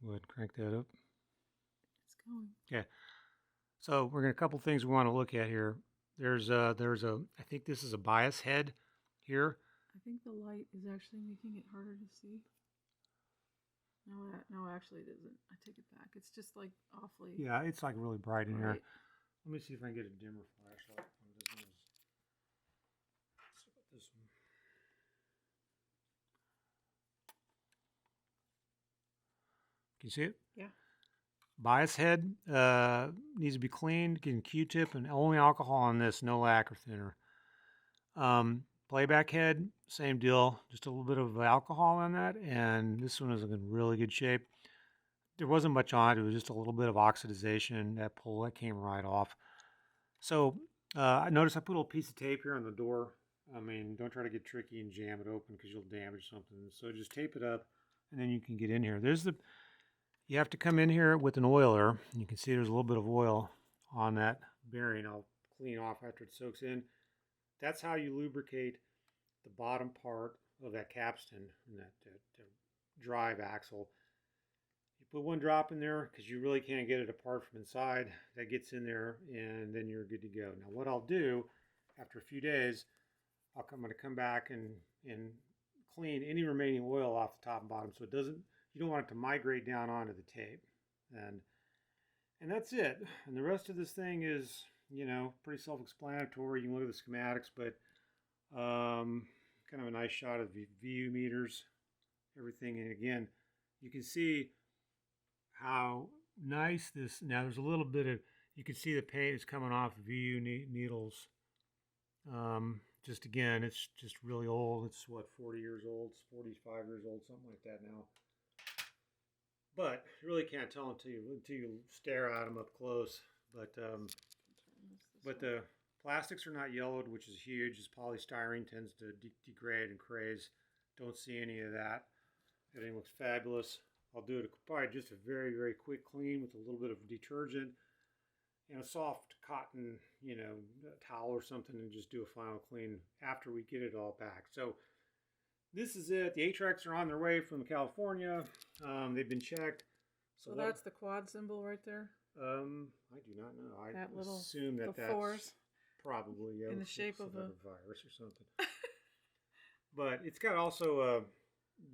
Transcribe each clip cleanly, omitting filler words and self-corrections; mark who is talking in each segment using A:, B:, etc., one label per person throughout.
A: Go ahead and crank that up.
B: It's going.
A: Okay. So we're going to a couple things we want to look at here. There's a I think this is a bias head here.
B: I think the light is actually making it harder to see. No, actually it isn't. I take it back. It's just like awfully.
A: Yeah, it's like really bright in here.
B: Right.
A: Let me see if I can get a dimmer flashlight on this one. Let's see about this one. Can you see it?
B: Yeah.
A: Bias head needs to be cleaned, getting Q-tip and only alcohol on this, no lacquer thinner. Playback head, same deal, just a little bit of alcohol on that, and this one is in really good shape. There wasn't much on it, it was just a little bit of oxidization. That pull, that came right off. So I noticed I put a little piece of tape here on the door. I mean, don't try to get tricky and jam it open because you'll damage something. So just tape it up, and then you can get in here. You have to come in here with an oiler. You can see there's a little bit of oil on that bearing. I'll clean off after it soaks in. That's how you lubricate the bottom part of that capstan and that drive axle. You put one drop in there because you really can't get it apart from inside. That gets in there, and then you're good to go. Now what I'll do after a few days, I'm going to come back and clean any remaining oil off the top and bottom so it doesn't, you don't want it to migrate down onto the tape. And that's it. And the rest of this thing is, pretty self-explanatory. You can look at the schematics, but kind of a nice shot of the VU meters, everything. And again, you can see how nice this, now there's a little bit of, you can see the paint is coming off the VU needles. Just again, it's just really old. It's what, 40 years old, it's 45 years old, something like that now. But you really can't tell until you stare at them up close. But the plastics are not yellowed, which is huge. This polystyrene tends to degrade and craze. Don't see any of that. Everything looks fabulous. I'll do it probably just a very, very quick clean with a little bit of detergent and a soft cotton, towel or something, and just do a final clean after we get it all back. So this is it. The 8-tracks are on their way from California. They've been checked.
B: So that's the quad symbol right there?
A: I do not know. I assume that's
B: fours
A: probably
B: in the shape of a
A: virus or something. But it's got also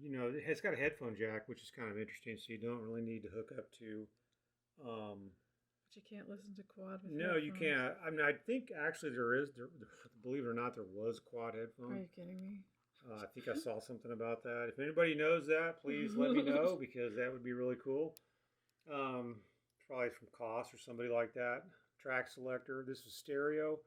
A: it's got a headphone jack, which is kind of interesting. So you don't really need to hook up to.
B: But you can't listen to quad with
A: No,
B: headphones.
A: you can't. I mean, I think actually there is. Believe it or not, there was quad headphones.
B: Are you kidding me?
A: I think I saw something about that. If anybody knows that, please let me know because that would be really cool. Probably from Koss or somebody like that. Track selector. This is stereo.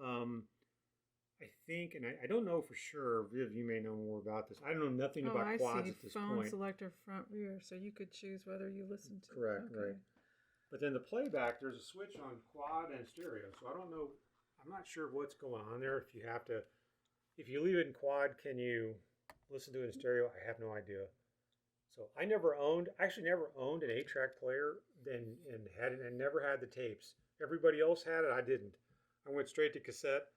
A: I think, and I don't know for sure. Viv, you may know more about this. I don't know nothing about quads at this
B: phone
A: point.
B: Selector front rear, so you could choose whether you listen to.
A: Correct, right. But then the playback, there's a switch on quad and stereo. So I don't know. I'm not sure what's going on there. If you leave it in quad, can you listen to it in stereo? I have no idea. So I never owned an 8-track player and never had the tapes. Everybody else had it. I didn't. I went straight to cassette.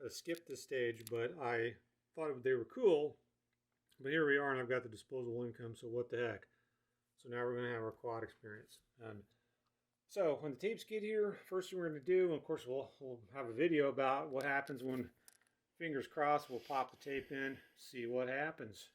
A: I skipped this stage, but I thought they were cool. But here we are, and I've got the disposable income, so what the heck. So now we're going to have our quad experience. So when the tapes get here, first thing we're going to do, and of course we'll have a video about what happens when, fingers crossed, we'll pop the tape in, see what happens.